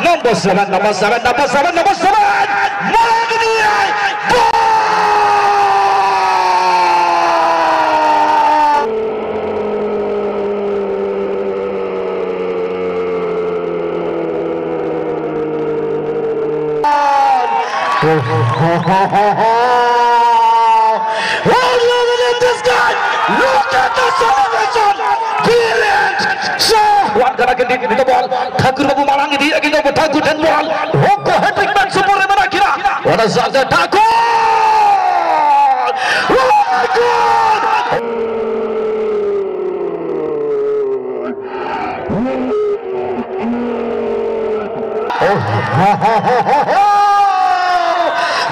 Number 7, number 7, number 7, number 7. This guy, look at the celebration, brilliant. So, one gonna get the ball. Thakur Babu Marangi di again over Thakur ten ball. Hoko hat-trick man super remana kira. What a shot that Thakur! Oh my God!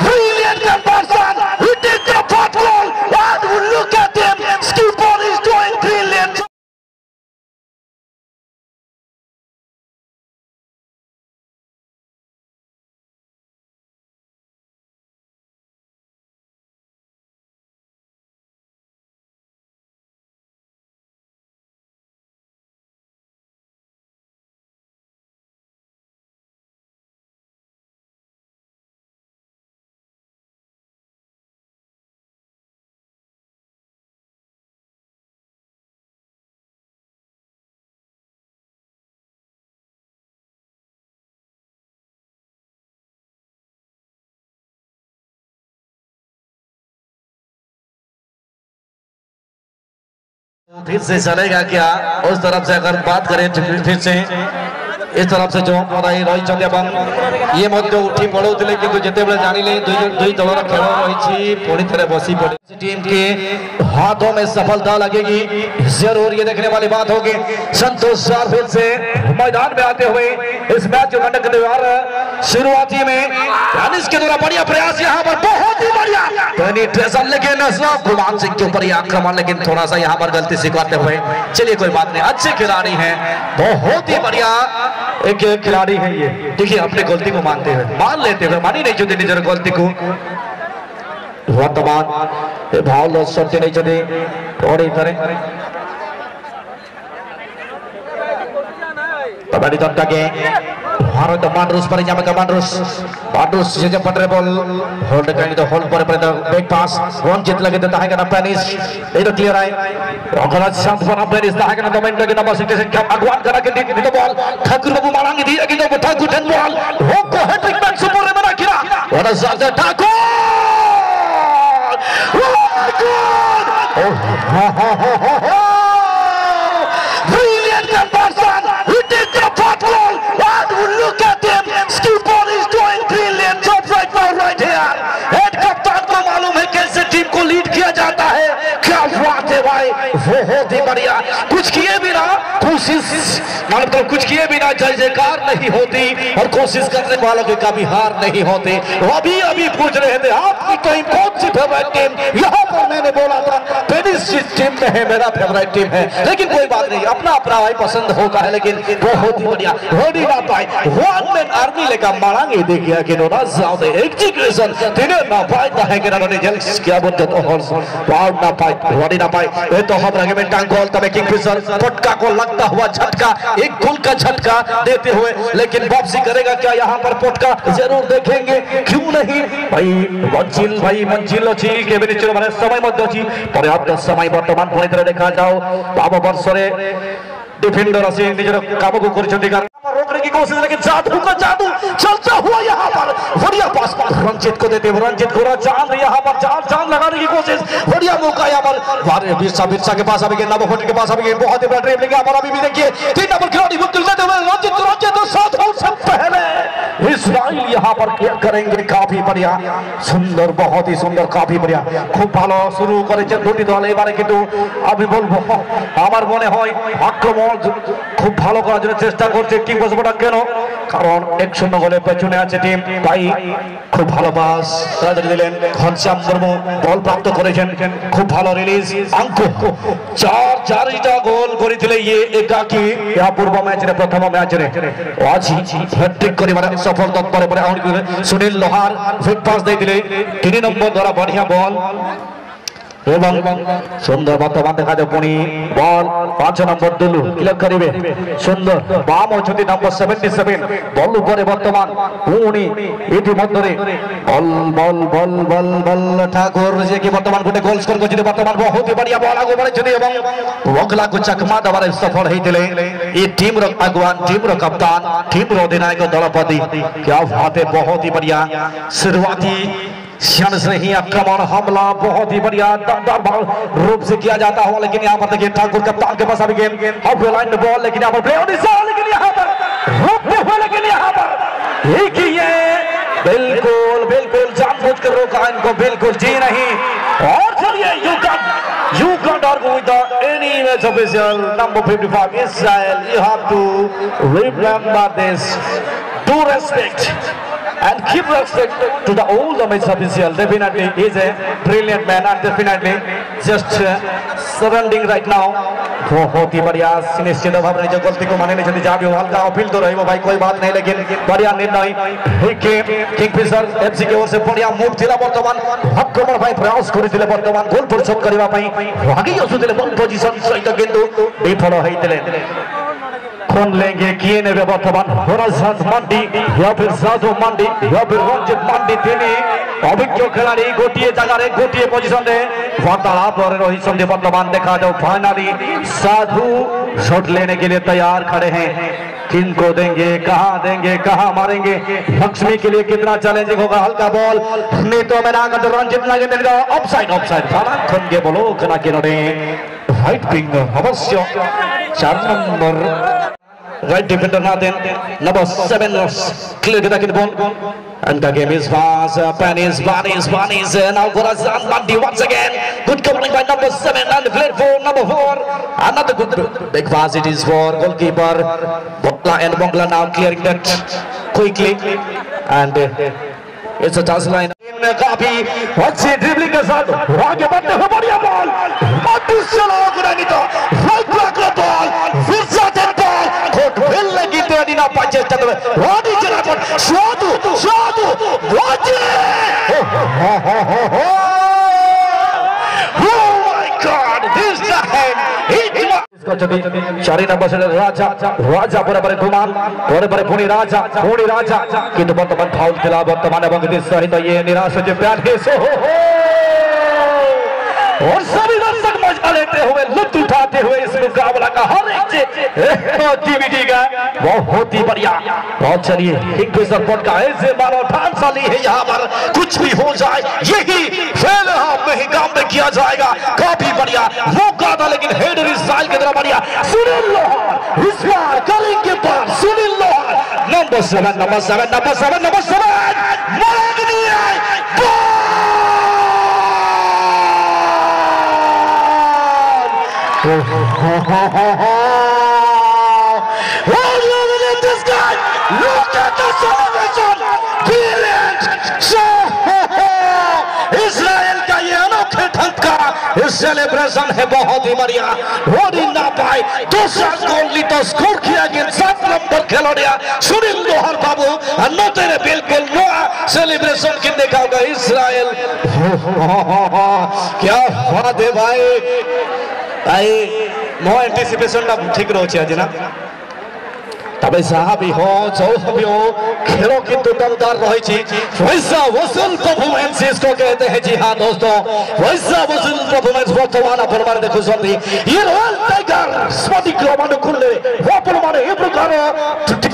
Brilliant conversion. He did the pot goal. And look at him. Skipper is doing brilliant. फिर से चलेगा क्या उस तरफ से अगर बात करें फिर से इस तरफ से जो पराई रही ये मध्य उठी पड़ौले किंतु जेते बेले जानिले दुई दलर खेल रही पुणी थे बसी पड़े टीम के हाथों में सफलता लगेगी जरूर ये देखने वाली बात होगी। संतोष सर फिर से मैदान में आते हुए इस मैच को कंडक्ट करने वाला शुरुआती में दानिश के द्वारा बढ़िया प्रयास यहाँ पर बहुत ही बढ़िया पेनिट्रेशन लेकिन गुलमान सिंह के ऊपर आक्रमण लेकिन थोड़ा सा यहाँ पर गलती स्वीकारते हुए चलिए कोई बात नहीं अच्छे खिलाड़ी हैं बहुत ही बढ़िया एक खिलाड़ी है ये देखिए अपने गलती को मानते हुए मान लेते हुए मानी नहीं चाहते निजर गलती को वर्तमान भाव लॉस करते नहीं चाहते और इधर कबड्डी दंडा के भारत मांड्रूस पर यहाँ पे मांड्रूस जैसे पटरे बॉल होल्ड करेंगे तो होल्ड पर बैक पास रंजित लगे देता है ना पेनिस ये तो क्लियर है अगर शांत पर पेनिस था है ना तो मिनट लगे नंबर 6 से अगवान करा के दी तो बॉल ठाकुर बाबू मारांगे दी अगे तो ठाकुर टेन बॉल होको हैट्रिक मैन सुपर रे बना किरा what is that Thakur brilliant conversion he did the pot goal and look at him skipper is doing brilliant job right now right here head कप्तान को मालूम है कैसे टीम को लीड किया जाता है क्या बात है भाई बहुत ही बढ़िया कुछ किए बिना कोशिश मतलब कुछ किए बिना जय जयकार नहीं होती और कोशिश करने वालों की कभी हार नहीं होती अभी अभी पूछ रहे थे आपकी कोई कौन सी फेवरेट टीम यहाँ पर मैंने बोला था पेनिस टीम में है मेरा फेवरेट टीम है लेकिन कोई बात नहीं अपना अपना भाई पसंद होगा है लेकिन बहुत ही बढ़िया होड़ी ना पाए वन मैन आर्मी लेकर मारांगे देखिए कि नोना ज्यादा एग्जीक्यूशन तिने ना पाए है कि ना रिजल्ट्स क्या बोलते तो पाउड ना पाए होड़ी ना पाए ये तो हम रगे में टांग गोल तब किंगफिशर पटका को लगता हुआ झटका एक गोल का झटका देते हुए लेकिन वापसी करेगा क्या यहाँ पर पटका जरूर देखेंगे क्यों नहीं भाई मंजिल अच्छी केबिन माने समय मध्य अच्छी पर्याप्त समय वर्तमान पुणी तरह देखा जाओ बाबा वर्षरे डिफेंडर असी निजर काम को करछंती कारण रोकने की कोशिश लेकिन जादू का जादू चलता हुआ यहाँ पर बढ़िया पास रंजित को देते हुए रंजित को चांद यहाँ पर चांद लगाने की कोशिश बढ़िया मौका यहाँ पर बिरसा के पास अभी नंबर 40 के पास अभी बहुत ही बड़ा ड्रिबलिंग यहाँ पर अभी भी देखिए 3 नंबर खिलाड़ी को देते हुए रंजित तो साथ से पहले इस्राइल यहाँ पर करेंगे काफी बढ़िया सुंदर बहुत ही सुंदर काफी बढ़िया खूब भालो शुरू करेছে দুটি দল এবারে কিন্তু আমি বলবো আমার মনে হয় আক্রমণ খুব ভালো করার জন্য চেষ্টা করছে কিংবদন্তিটা কেন কারণ 1-0 গোলে পেছনে আছে টিম তাই খুব ভালো পাস তাদের দিলেন ঘনশ্যাম মুর্মু বল প্রাপ্ত করেছেন খুব ভালো রিলিজ অঙ্ক 4-4টা গোল করেছিল ये एकाकी या पूर्व मैच रे प्रथम मैच रे आज हैट्रिक करिबार सफल तत्पर पर सुनील लोहार फिट पास दे दिले 3 नंबर द्वारा बढ़िया बॉल এবং সুন্দর বর্তমান দেখা যায় পুনি বল 5 নম্বর দুলু ক্লিয়ার করিবে সুন্দর বাম অচতি নম্বর 77 বল উপরে বর্তমান পুনি ইতিমধ্যে বল বল বল বল বল ঠাকুর যে কি বর্তমান গোটে গোল স্কোর করছে বর্তমান বহুত बढ़िया বল আগু बढ़े যদি এবং বকলা को चकमा दबारे सफल होइतिले ये टीम रो अगवान टीम रो कप्तान टीम रो अधिनायक दलपति क्या बात है बहुत ही बढ़िया शुरुआती क्षण से ही आक्रमण हमला बहुत ही बढ़िया दमदार रूप से किया जाता हुआ लेकिन यहाँ पर देखिए ठाकुर कप्तान के पास अभी गेम ऑफ लाइन बॉल लेकिन यहाँ पर प्ले लेकिन यहाँ पर रोकते हुए लेकिन यहाँ पर एक ही है बिल्कुल बिल्कुल जानबूझकर रोका इनको बिल्कुल जी नहीं और चलिए you can't argue with the any match official number 55 Israel you have to remember this do respect and keep respect to the old match official definitely he is a brilliant man and definitely just surrounding right now बहुत ही बढ़िया निश्चित भाव में जो गलती को माने नहीं चलती जाबी हल्का अपील तो रही वो भाई कोई बात नहीं लेकिन बढ़िया निर्णय किंगफिशर एफसी की ओर से बढ़िया मूव थिला वर्तमान आक्रमण भाई प्रयास करिथिले वर्तमान गोल परिशोध करबा पई भागी आसुथिले बल पोजीशन सहित किंतु विफल होइथिले कौन लेंगे किए ने वर्तमान होरासाद मंडी या फिर साधु मंडी या फिर रंजित मंडी तिनी अभिज्ञ खिलाड़ी गोटिए जगह रे गोटिए पोजीशन रे वार्तालाप और रोहित संधि वर्तमान देखा जाओ फाइनली साधु शॉट लेने के लिए तैयार खड़े हैं किनको देंगे कहां मारेंगे लक्ष्मी के लिए कितना चैलेंजिंग होगा हल्का बॉल नीतो में नागत रंजित नागे ऑफसाइड खाना खन के बोलो कना के नडे राइट विंग अवश्य 4 number right defender Nathan number 7 clear the back ball and the game is fast Panis now Gorazan Mandi once again good covering by number 7 and played for number 4 another good big pass it is for goalkeeper Bongla and Bongla now clearing that quickly and it's a toss line काफी अच्छी dribbling के साथ आगे बढ़ते हुए बढ़िया ball चारी number से राजा बराबर गुमान बराबर पुणी राजा किंतु वर्तमान फाउल खेला वर्तमान सहित ये निराश जो प्यार और सभी दर्शक मजा लेते हुए लुत्फ उठाते हुए इस मुकाबला का हर एक एक्टिविटी का बहुत ही बढ़िया बहुत चलिए किंगफिशर पॉट का ऐसे मानो ठान साली है यहाँ पर कुछ भी हो जाए यही फेल हाफ में ही काम में किया जाएगा काफी बढ़िया मौका था लेकिन हेडर इस साल की तरह बढ़िया सुनील लोहार इस बार कलिंग के पास सुनील लोहार नंबर 7 मांगनी है Oh, look at this guy! Look at the celebration! Brilliant! Israel का ये अनोखे ढंग का सेलिब्रेशन है बहुत ही बढ़िया हो ना पाए दूसरा गोल तो स्कोर किया गया 7 नंबर खिलाड़िया सुनील लोहार बाबू नो तेरे बिल्कुल नो सेलिब्रेशन की देखा होगा इस्राइल क्या बात है भाई आई मो एंटिसिपेशन टा ठीक रहउछि आज ना तबे साहबी हो चौहबी हो खेलों की दमदार रही छी वैसा वसूल परफॉर्मेंस इसको कहते हैं जी हां दोस्तों वैसा वसूल परफॉर्मेंस वर्तमान अपन माने देखो संधि ये रॉयल टाइगर स्पोर्टिंग क्लब माने खुले अपन माने ए प्रकार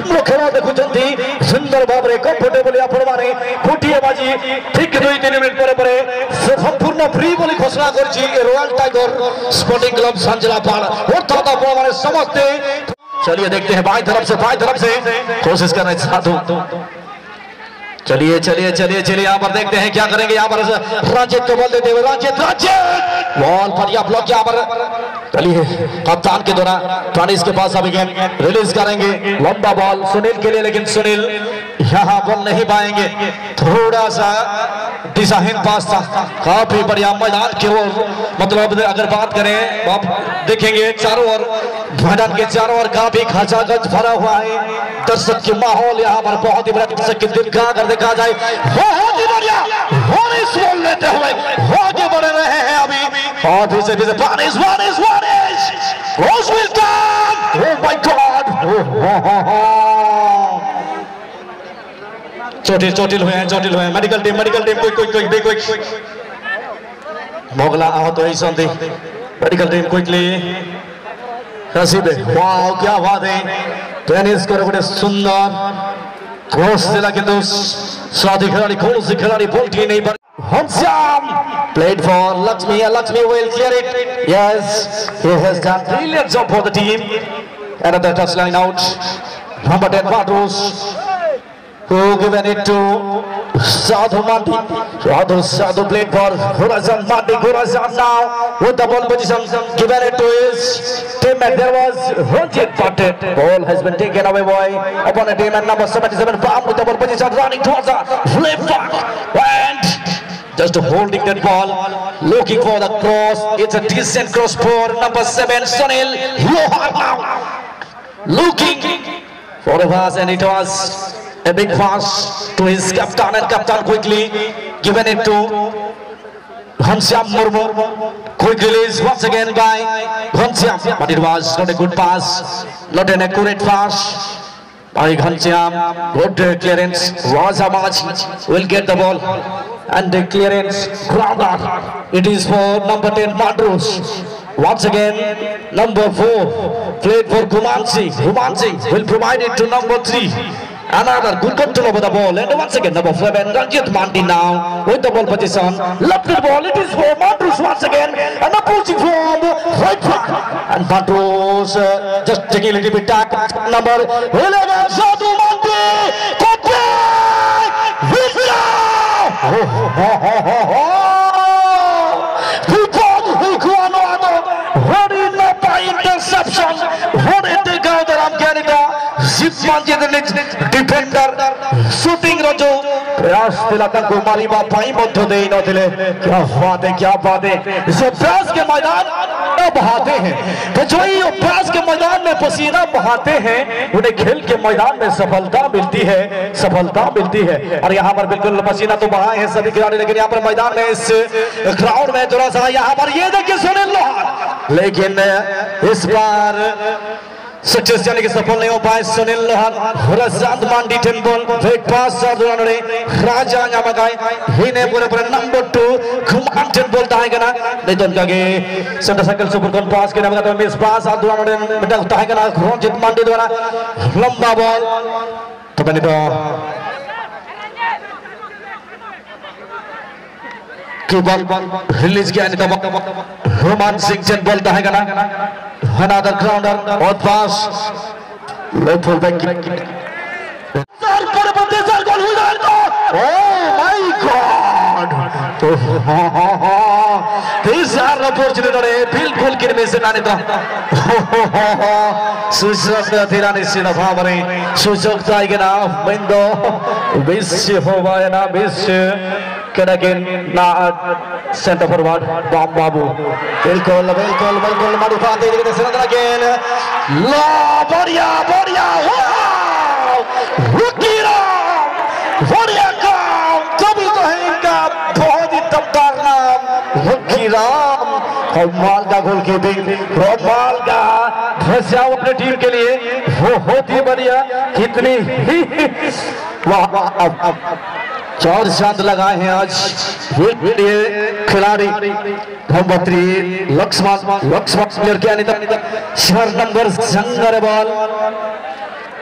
टीम खेला देखो जंती सुंदर भाबरे कंफर्टेबल अपन माने फुटिए बाजी ठीक 2-3 मिनिट परे संपूर्ण फ्री बोली घोषणा करछि रॉयल टाइगर स्पोर्टिंग क्लब संजलापाड़ और दादा अपन माने समस्त चलिए देखते हैं बाएं तरफ से कोशिश कर रहे हैं साधु चलिए यहाँ पर देखते हैं क्या करेंगे यहाँ पर रंजित को बॉल देते हुए रंजित बॉल बढ़िया ब्लॉक यहाँ पर चलिए कप्तान के द्वारा पानिस के पास अभी गेम रिलीज करेंगे लंबा बॉल सुनील के लिए लेकिन सुनील यहाँ बॉल नहीं पाएंगे थोड़ा सा दिशाहीन पास था काफी बढ़िया मैदान की ओर मतलब अगर बात करें आप देखेंगे चारों ओर मैदान के चारों ओर काफी खचाखच भरा हुआ है दर्शक की माहौल यहाँ पर बहुत ही बड़ा दर्शक की दिल का अगर देखा जाए बहुत ही बढ़िया लेते हुए आगे बढ़ रहे हैं अभी Oh, this is punish. Rose will come. Oh my God. चोटिल हुए मेडिकल टीम क्विक मोगला आहत हुई संधि मेडिकल टीम क्विकली रसीदे वाओ क्या बात है टेनिस को बड़े सुंदर क्रॉस दिला किंतु साथी खिलाड़ी बोल्टी नहीं पर Hamsyam played for Lakshmi will clear it. Yes, he has done brilliant job for the team. Another touchline out. Number 10 Patros who given it to Sadhu Mandi. Sadhu played for Gurazan Mandi. Gurazan now with the ball position given it to his teammate. There was Ranjit Patel. Ball has been taken away by opponent team and number 77 Pam with the ball position running towards the left back and just holding that ball, looking for the cross. It's a decent cross for number 7 Sunil Lohan now looking for a pass, and it was a big pass to his captain, and captain quickly given it to Hamsyam Murmu. Quick release once again by Hamsyam, but it was not a good pass, not an accurate pass by Hamsyam. Good clearance. Razamaj will get the ball and the clearance grounded. It is for number 10 Madros. Once again number 4 played for Gumansi will provide it to number 3. Another good control over the ball, and once again number 7 Ranjit Mandi now with the ball position, left ball. It is for Madros once again, and approaching from right back, and Madros just taking a little bit back. Number 11 Sadhu Mandi interception. What a takeout that I'm getting. Defender shooting Rajo प्रयास दिला तक गुमारी बा पाई मध्य दे न दिले. क्या बात है इस अभ्यास के मैदान में बहाते हैं तो जो ही अभ्यास के मैदान में पसीना बहाते हैं उन्हें खेल के मैदान में सफलता मिलती है और यहाँ पर बिल्कुल पसीना तो बहाए हैं सभी खिलाड़ी, लेकिन यहाँ पर मैदान में इस ग्राउंड में थोड़ा सा यहाँ पर ये देखिए सुनील लोहार, लेकिन इस बार सक्सेस जाने के सफल नहीं हो पाए सुनील लोहार. रजाद मांडी टेम्पल एक पास साधुरानोरे राजा नामकाय हिने पूरे नंबर 2 कुमार टेम्पल ताहेगा ना नहीं तो उनका के सेंटर सर्कल सुपर कौन पास के नाम का तो मिस पास साधुरानोरे बेटा ताहेगा ना रंजित मांडी द्वारा लंबा बॉल तो मैंने तो की बॉल रिलीज किया नहीं तो रोमान सिंह टेम्पल ताहेगा ना. Another grounder on pass. Left full back. Oh my God! These are opportunity. बिल्कुल किरमे से नाने तो. सुजोग तेराने से ना भावरे. सुजोग जाएगा ना बिंदो. बिस्स होगा ना बिस्स. Kenakin na center forward Babu बिल्कुल मधुपाती देखते हैं again ला बढ़िया बढ़िया काम कभी तो है इनका बहुत ही दमदार नाम रुकीराम कमाल का गोल कीपिंग कमाल का बचाव अपने टीम के लिए वो होती बढ़िया कितनी वाह 4 चांद लगाए हैं आज ये खिलाड़ी नंबर 3 लक्ष्मण प्लेयर क्या नहीं था 4 नंबर संगर बॉल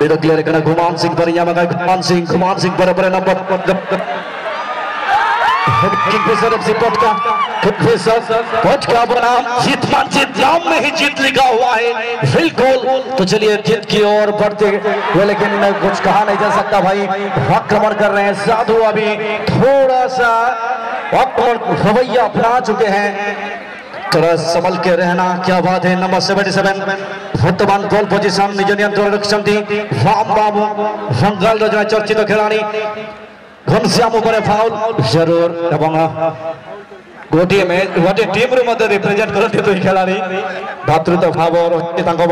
इधर क्लियर करना गुमान सिंह पर यहाँ मगा गुमान सिंह पर नंबर किंगफिशर एफसी पटका बनाम जीत नाम में ही जीत लिखा हुआ है बिल्कुल. तो चलिए जीत की ओर बढ़ते हुए, लेकिन कुछ कहा नहीं जा सकता भाई. आक्रमण कर रहे हैं साधु, अभी थोड़ा सा आक्रमण रवैया अपना चुके हैं. थोड़ा संभल के रहना. क्या बात है. नंबर 77 वर्तमान गोल पोजिशन निज नियंत्रण रक्षती राम बाबू बंगाल चर्चित खिलाड़ी घनश्याम ऊपर फाउल जरूर एवं गोटे गोटे टीम मध्य रिप्रेजेंट करते तो खिलाड़ी भातृत्व भाव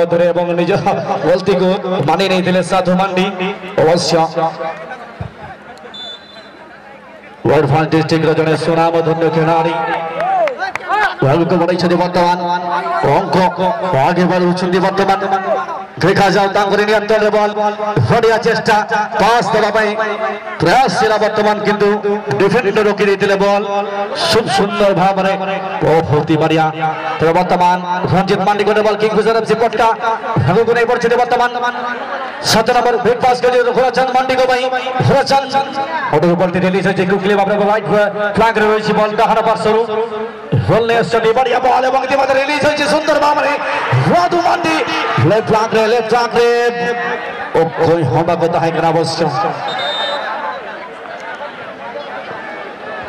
मध्य एवं निज गलती को मानि नहीं साधु मांडी अवश्य डिस्ट्रिक्ट जड़े सुनाम धन्य खिलाड़ी ভাগ্য বড়াইছে বর্তমান অঙ্ক আগে বাড়ুছেন বর্তমান দেখা যাও তাঙ্গরে নিয়ন্ত্রণ বল ফড়িয়া চেষ্টা পাস দেওয়া পাই প্রয়াস ছিল বর্তমান কিন্তু ডিফেন্ডার রোকে দিলে বল খুব সুন্দর ভাবে হতে পারিয়া তবে বর্তমান রঞ্জিত মান্ডি করে বল কিংফিশার এফসি পটকা ভাগ্য করে পড়ছে বর্তমান 7 নম্বর বিগ পাস করে ঘোরাচান মান্ডি গো ভাই ঘোরাচান ওটার বলটি রিলিজ হয়েছে কুকলি বাপরে রাইট ফ্ল্যাঙ্ক রয়েছে বল ডাহানা পাস শুরু বললে স্টাডি বাড়িয়া বল এবং দিমাতে রিলিজ হয়েছে সুন্দর ভাবে রাধু মান্ডি লেফট ফ্ল্যাঙ্ক রে ও कोई होगा को है करा अवश्य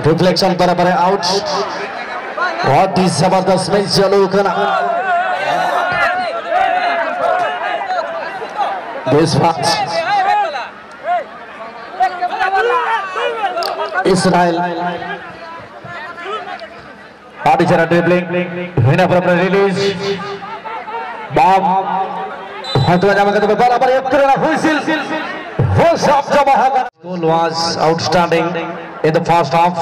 रिफ्लेक्शन बराबर आउट बहुत ही जबरदस्त मैच चालू करा इसराइल आदि चरा ड्रिबलिंग विनर बराबर रिलीज बॉम হয়তো জামা কাপড় বরাবর এক করে হুইসেল হোস অফ জামাহাগান goal was outstanding in the first half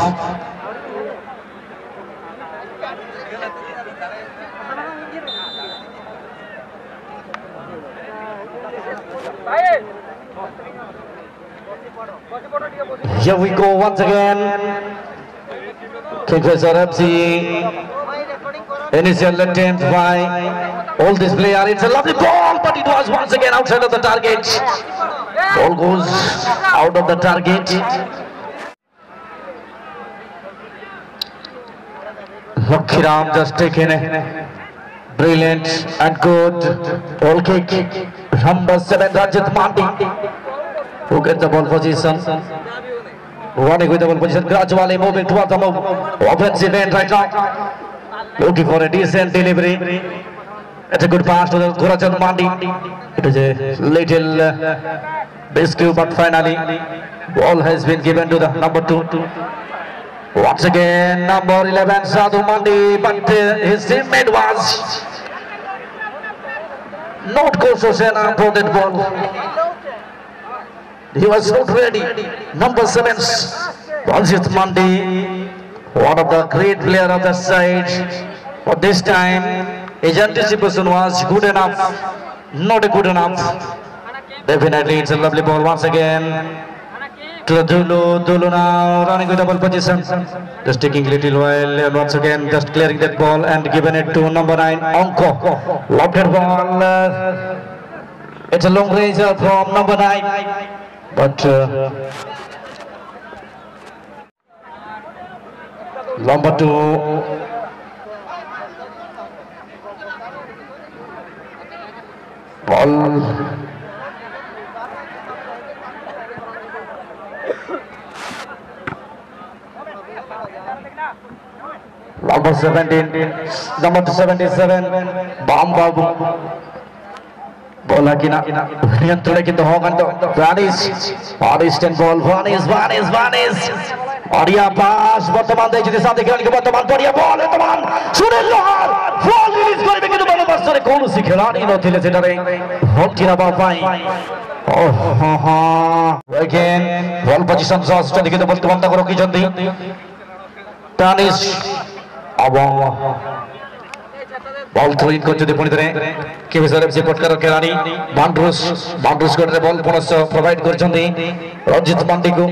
here we go once again Kingfisher FC initial attempt by all this player. It's a lovely ball, but it was once again outside of the target. Ball goes out of the target. Lakhiram just taken a brilliant and good ball kick. Number 7, Rajat Mandi, who gets the ball position. Running with the ball position, gradually moving towards the offensive end right now. Looking for a decent delivery. It's a good pass to the Ghorachan Mandi. It is a little biscuit, but finally ball has been given to the number 2. Once again, number 11 Sadhu Mandi, but his teammate was not Kososena for that ball. He was not ready. Number 7 Rajat Mandi, one of the great players of the side. But this time his anticipation was good enough, not good enough. Definitely it's a lovely ball once again to Dulu now running with the ball position, just taking a little while and once again just clearing that ball and giving it to number 9 Onko. Lofted ball, it's a long range from number 9, but number 2 ball number 17 number 77 Bam Babu bola kina niyantrone kintu hoganto vanish ball vanish Aria pass বর্তমান দেখতে সাথে খেলাড়ি বর্তমান পড়িয়া বল বর্তমান সুনীল লোহার বল release করবে কিন্তু বল বর্ষরে কোনসি খেলাড়ি নথিলে সেটারে hot কিনা পাই again ball position just দেখতে বর্তমান তাকে রকিଛନ୍ତି তানিশ এবং ball throw in করতে পুনি ধরে Kingfisher FC পটকার খেলাড়ি বান্ড্রুস করে বল পুনঃ প্রোভাইড করଛନ୍ତି রঞ্জিত মান্ডিকু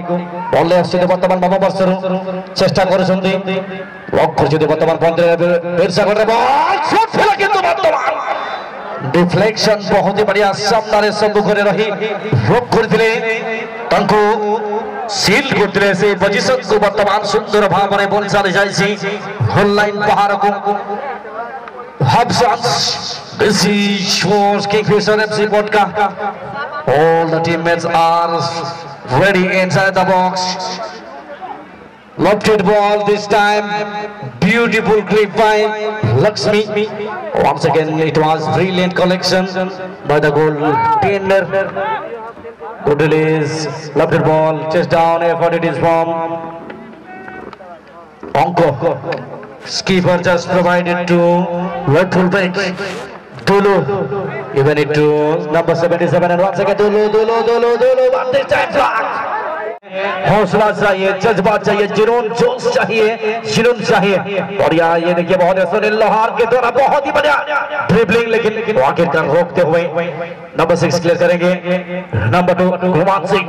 বল আসছে বর্তমান বাবা বর্ষর চেষ্টা করছেন লক্ষ্য যদি বর্তমান পন্দ্রে বেরসা করে বল শট ফেলা কিন্তু বর্তমান ডিফ্লেকশন বহুত বড়িয়া সামনারে সম্মুখରେ রহি রোক করଥିଲେ তাଙ୍କୁ সিল করଥିଲେ ସେ ପୋଜିସନ କୁ ବର୍ତ୍ତମାନ ସୁନ୍ଦର ଭାବରେ ବଲ ଚାଲି ଯାଇଛି ହୋଲ ଲାଇନ ବାହାରକୁ Hobsons, this is for Kingfisher FC Vodka. All the teammates are ready inside the box. Lofted ball this time. Beautiful grip by Lakshmi. Once again, it was brilliant collection by the goaltender. Good release. Lofted ball. Chest down. Effort it is from Onko. Skipper just provided to right fullback Dulu, even it to number 77 and once again Dulu, but this time flag. हौसला चाहिए, जज्बा चाहिए, जुनून जोश चाहिए, जुनून चाहिए। और यहाँ ये देखिए बहुत सुनील लोहार के द्वारा बहुत ही बढ़िया ड्रिबलिंग, लेकिन आखिरकार रोकते हुए नंबर 6 क्लियर करेंगे। नंबर 2 गुमान सिंह,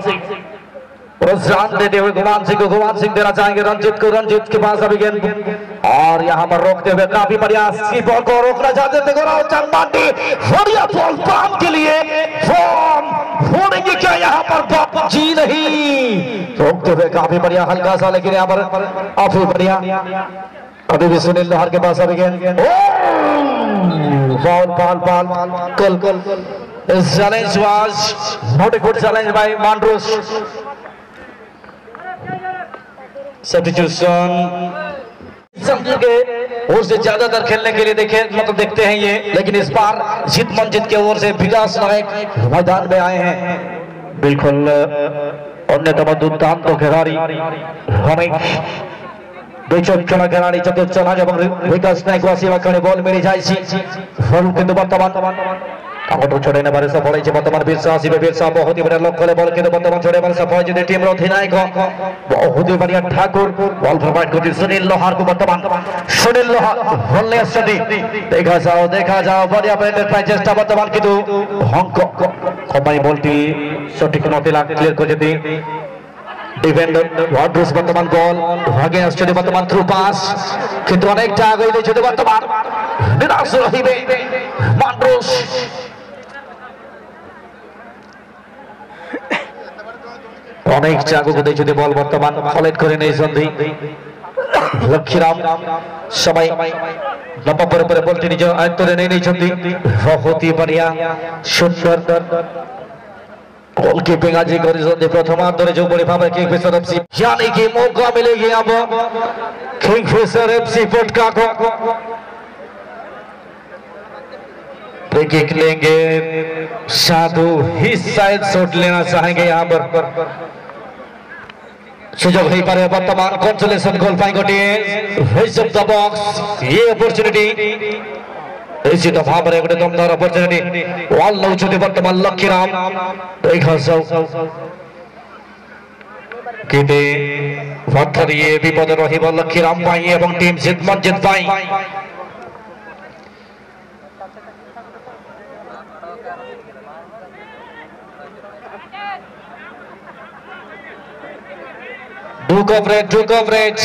प्रोत्साहन देते हुए गुमान सिंह को गुमान सिंह देना चाहेंगे रंजीत को, रंजीत के पास अभी गेंद और यहाँ पर रोकते हुए काफी बढ़िया बॉल को रोकना चाहते थे बढ़िया बॉल पाम के लिए फॉर्म फोड़ेंगे क्या यहाँ पर बाप जी, नहीं रोकते हुए काफी बढ़िया हल्का सा, लेकिन यहाँ पर काफी बढ़िया अभी भी सुनील लोहार के पास अभी गेंद बॉल बॉल बॉल कल challenge was not a good challenge by मांड्रोस। सब्स्टिट्यूशन के ओर से ज्यादातर खेलने के लिए देखते हैं ये, लेकिन इस बार जीत मंजित के ओर से विकास नायक मैदान में आए हैं। बिल्कुल अन्यतम दुर्दांत खिलाड़ी हमें विचक्षण खिलाड़ी चतुर्चना विकास नायक सेवा करने बॉल मिली जाए किंतु बर्तमान छोड़े ने बारे सफल बर्तमान बिरसा आसबे, बिरसा बहुत ही बढ़िया लक्ष्य बॉल किंतु बर्तमान छोड़े बारे सफल जो टीम अधिनायक बहुत ही बढ़िया ठाकुर बॉल प्रोवाइड करते सुनील लोहार को, बर्तमान सुनील लोहार बोलने देखा जाओ बढ़िया चेष्टा बर्तमान किंतु अंक कमाई बॉलटी सठिक नथिला क्लियर कर डिफेंडर वाड्रुस बर्तमान बॉल भागे आसछे बर्तमान थ्रू पास किंतु अनेकटा आगे दिয়েছে बर्तमान निराश रहिबे मांड्रोस। अनेक जागो दिয়েছে बॉल बर्तमान कलेक्ट करे नहीं सन्धि लक्ष्मीराम समय लंबा पर बॉलटी निज आयत्तरे नहीं बहुत ही बढ़िया सुंदर गोलकीपिंग आज कर प्रथमार्धे जो बड़े भाव किंगफिशर एफसी यानी कि मौका मिलेगी अब किंगफिशर एफसी पटका को। किक लेंगे साधु ही शायद शॉट लेना चाहेंगे यहाँ पर सुजोग हो पारे बर्तमान कंसोलेशन गोल पाई गोटे बॉक्स ये अपॉर्चुनिटी निश्चित भाव में गोटे दमदार अपॉर्चुनिटी बॉल नौछते बर्तमान लक्ष्मीराम देखा किते पत्थर ये विपद रहिबो लक्ष्मीराम पाई एवं team Jeet Manjit pi. Do coverage.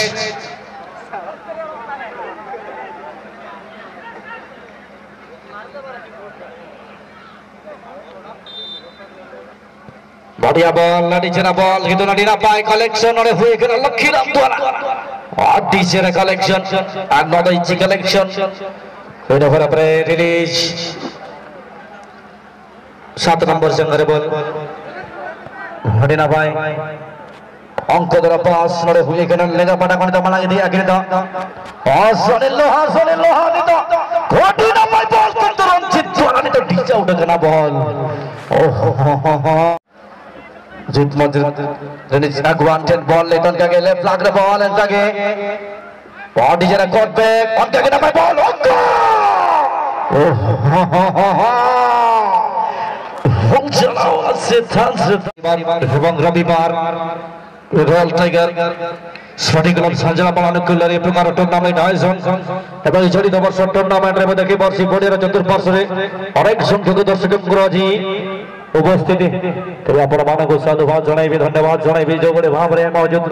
बढ़िया बॉल नडीचेरा बॉल किंतु नडी ना पाए कलेक्शन और हुए के लक्ष्मीराम द्वारा और डीचेरा कलेक्शन अनदर इजी कलेक्शन होने पर अपने रिलीज 7 नंबर संगरे बॉल नडी ना पाए अंक द्वारा पास नड़े हुए के लेगा पटा कोने तो मला दिया गिर दा और सुनील लोहार ने तो घोटी ना पाई बॉल किंतु रंजीत द्वारा ने तो डीच आउट करना बॉल ओहो जीत मंजित रनिज अगवांटेड बॉल लेकर के लेफ्ट फ्लैग बॉल एंड के बॉडी जरा कट बैक ऑन के ना पाई बॉल हम चलाओ से चांस एवं रविवार रॉयल टाइगर स्पोर्टिंग क्लब संजना पालानुकुलर ए प्रकार टूर्नामेंट आयोजन एवं चलित वर्ष टूर्नामेंट रे देखि वर्षी बोर्डर चतुर्पार्श्वे अनेक संख्यक दर्शक आज उपस्थिति तेज आपण मानक साधुवाद जणाइबे धन्यवाद जणाइबे जो बड़े भाव रे मौजूद